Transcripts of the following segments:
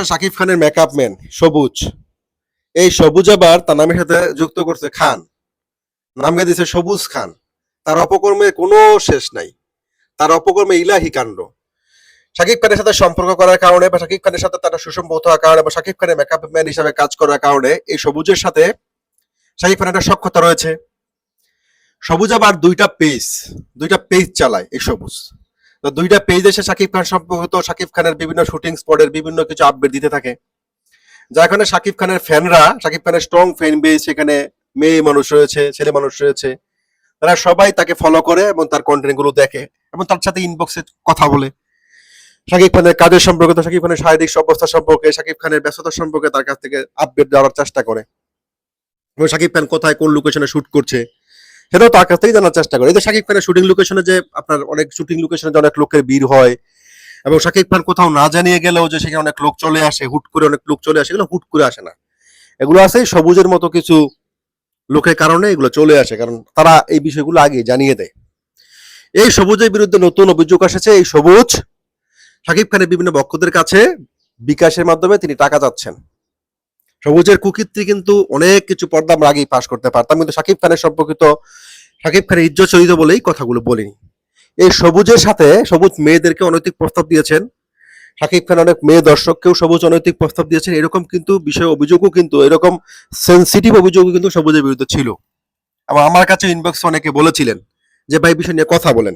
শাকিব খানের makeup man সবুজ। এই সবুজ আবার তার নামের সাথে যুক্ত করছে খান, নামকে দিয়েছে সবুজ খান। তার অপকর্মের কোনো শেষ নাই, তার অপকর্মে ইলাহি কাণ্ড। শাকিব খানের সাথে সম্পর্ক করার কারণে বা শাকিব খানের সাথে তার সুসম্পর্ক হওয়ার কারণে বা শাকিব খানের মেকআপ ম্যান হিসাবে কাজ করার কারণে এই সবুজের সাথে শাকিব খানের একটা সখ্যতা রয়েছে। সবুজ আবার দুইটা পেজ চালায় এই সবুজ। তো দুইটা পেজ এসে শাকিব খান সম্পর্কিত শাকিব খানের বিভিন্ন শুটিং স্পটের বিভিন্ন কিছু আপডেট দিতে থাকে, যার কারণে শাকিব খানের ফ্যানরা, শাকিব খানের স্ট্রং ফ্যান বেস, সেখানে মেয়ে মানুষ রয়েছে, ছেলে মানুষ রয়েছে, তারা সবাই তাকে ফলো করে এবং তার কন্টেন্ট গুলো দেখে এবং তার সাথে ইনবক্সে কথা বলে শাকিব খানের কাজের সম্পর্কে, শাকিব খানের শারীরিক অবস্থা সম্পর্কে, শাকিব খানের ব্যস্ততা সম্পর্কে তার কাছ থেকে আপডেট দেওয়ার চেষ্টা করে এবং শাকিব খান কোথায় কোন লোকেশনে শুট করছে সেটাও তার কাছ থেকে জানার চেষ্টা করে। এই যে শাকিব খানের শুটিং লোকেশনে যে আপনার অনেক শুটিং লোকেশনে যে অনেক লোকের ভিড় হয় এবং শাকিব খান কোথাও না জানিয়ে গেলেও যে সেখানে অনেক লোক চলে আসে, হুট করে অনেক লোক চলে আসে, এগুলো হুট করে আসে না, এগুলো আছে সবুজের মতো কিছু লোকের কারণে এগুলো চলে আসে, কারণ তারা এই বিষয়গুলো আগে জানিয়ে দেয়। এই সবুজের বিরুদ্ধে নতুন অভিযোগ আসছে। এই সবুজ শাকিব খানের বিভিন্ন ভক্তদের কাছে বিকাশের মাধ্যমে তিনি টাকা চাচ্ছেন। সবুজের কুকীর্তি কিন্তু অনেক কিছু পর্দা আমরা আগেই পাশ করতে পারতাম, কিন্তু শাকিব খানের সম্পর্কিত, শাকিব খানের ইজ্জত চরিত বলেই কথাগুলো বলিনি। এই সবুজের সাথে সবুজ মেয়েদেরকে অনৈতিক প্রস্তাব দিয়েছেন, শাকিব খান অনেক মেয়ে দর্শককেও সবুজ অনৈতিক প্রস্তাব দিয়েছেন, এরকম কিন্তু বিষয় অভিযোগও কিন্তু এরকম সেন্সিটিভ অভিযোগও কিন্তু সবুজের বিরুদ্ধে ছিল। এবং আমার কাছে ইনবক্স অনেকে বলেছিলেন যে ভাই বিষয় নিয়ে কথা বলেন,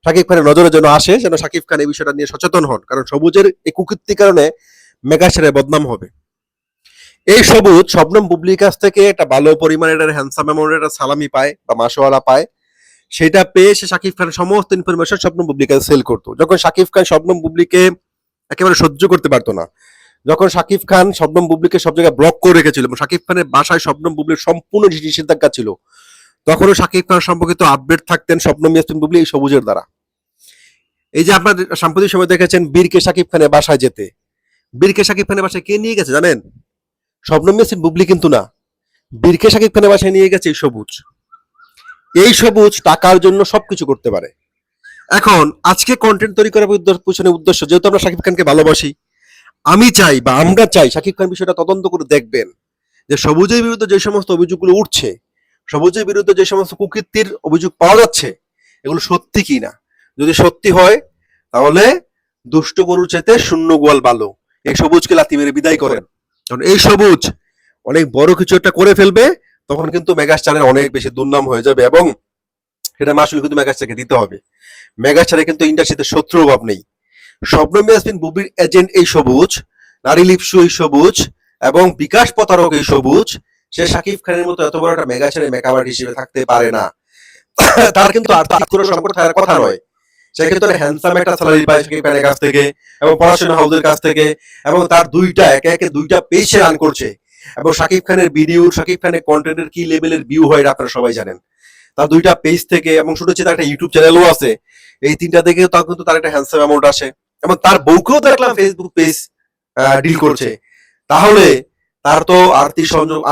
শাকিব খানের নজরে যেন আসে, যেন শাকিব খান এই বিষয়টা নিয়ে সচেতন হন, কারণ সবুজের এই কুকীর্তির কারণে মেগাস্টারের বদনাম হবে। এই সবুজ শবনম বুবলির কাছ থেকে একটা ভালো পরিমাণের হ্যান্ডসাম অ্যামাউন্টের একটা সালামি পায় বা মাসওয়ালা পায়, সেটা পেয়ে সে শাকিব খানের সমস্ত ইনফরমেশন শবনম বুবলিকে সেল করতো। যখন শাকিব খান শবনম বুবলিকে একেবারে সহ্য করতে পারতো না, যখন শাকিব খান শবনম বুবলিকে সব জায়গায় ব্লক করে রেখেছিল এবং শাকিব খানের বাসায় শবনম বুবলির সম্পূর্ণ নিষেধাজ্ঞা ছিল, তখনও শাকিব খান সম্পর্কিত আপডেট থাকতেন শবনম ইয়াসমিন বুবলি এই সবুজের দ্বারা। এই যে আপনার সাম্প্রতিক সময় দেখেছেন বীরকে শাকিব খানের বাসায় যেতে, বীরকে শাকিব খানের বাসায় কে নিয়ে গেছে জানেন? শবনম ইয়াসমিন বুবলি কিন্তু না, বীরকে শাকিব খানের বাসায় নিয়ে গেছে এই সবুজ। এই সবুজ টাকার জন্য সবকিছু করতে পারে। এখন আজকে কন্টেন্ট তৈরি করার পিছনে উদ্দেশ্য, যেহেতু আমরা শাকিব খানকে ভালোবাসি, আমি চাই বা আমরা চাই শাকিব খান বিষয়টা তদন্ত করে দেখবেন যে সবুজের বিরুদ্ধে যে সমস্ত অভিযোগগুলো উঠছে, সবুজের বিরুদ্ধে যে সমস্ত কুকীর্তির অভিযোগ পাওয়া যাচ্ছে, এগুলো সত্যি কি না। যদি সত্যি হয় তাহলে দুষ্ট গরুর চাইতে শূন্য গোয়াল ভালো, এই সবুজকে লাথি মেরে বিদায় করেন। কারণ এই সবুজ অনেক বড় কিছু একটা করে ফেলবে, তখন কিন্তু মেগাস্টারের অনেক বেশি দুর্নাম হয়ে যাবে এবং সেটা মাসুল কিন্তু মেগাস্টারকে দিতে হবে। মেগাস্টারের কিন্তু ইন্ডাস্ট্রিতে শত্রুর অভাব নেই। শবনম ইয়াসমিন বুবলির এজেন্ট এই সবুজ, নারী লিপসু এই সবুজ এবং বিকাশ প্রতারক এই সবুজ। সে শাকিব খানের মতো এত বড় একটা মেগাস্টারের মেকআপ আর্টিস্ট হিসেবে থাকতে পারে না। তার কিন্তু আর্থিক কোনো সংকট থাকার কথা নয়। সে কিন্তু হ্যান্ডসাম একটা স্যালারি পায় শাকিব খানের কাছ থেকে এবং পড়াশোনা হাউসের কাছ থেকে, এবং তার একে একে দুইটা পেজ সে রান করছে এবং শাকিব খানের ভিডিও, শাকিব খানের কন্টেন্টের কি লেভেলের ভিউ হয় আপনারা সবাই জানেন। তার দুইটা পেজ থেকে, এবং শুনেছি তার একটা ইউটিউব চ্যানেলও আছে, এই তিনটা থেকে তার কিন্তু তার একটা হ্যান্ডসাম অ্যামাউন্ট আসে এবং তার বউকেও দেখলাম ফেসবুক পেজ ডিল করছে। তাহলে তার তো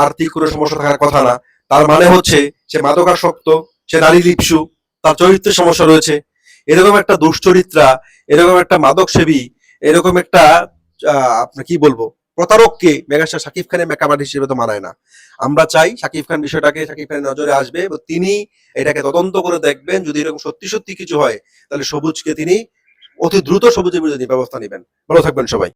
আর্থিক কোনো সমস্যা থাকার কথা না। তার মানে হচ্ছে সে মাদকাসক্ত, সে নারী লিপসু, তার চরিত্রের সমস্যা রয়েছে। এরকম একটা দুশ্চরিত্রা, এরকম একটা মাদক সেবী, এরকম একটা আপনার কি বলবো প্রতারককে মেগাস্টার শাকিব খানের মেকআপ আর্টিস্ট হিসেবে তো মানায় না। আমরা চাই শাকিব খান বিষয়টাকে শাকিব খানের নজরে আসবে এবং তিনি এটাকে তদন্ত করে দেখবেন। যদি এরকম সত্যি সত্যি কিছু হয় তাহলে সবুজকে তিনি অতি দ্রুত সবুজের বিরুদ্ধে ব্যবস্থা নেবেন। ভালো থাকবেন সবাই।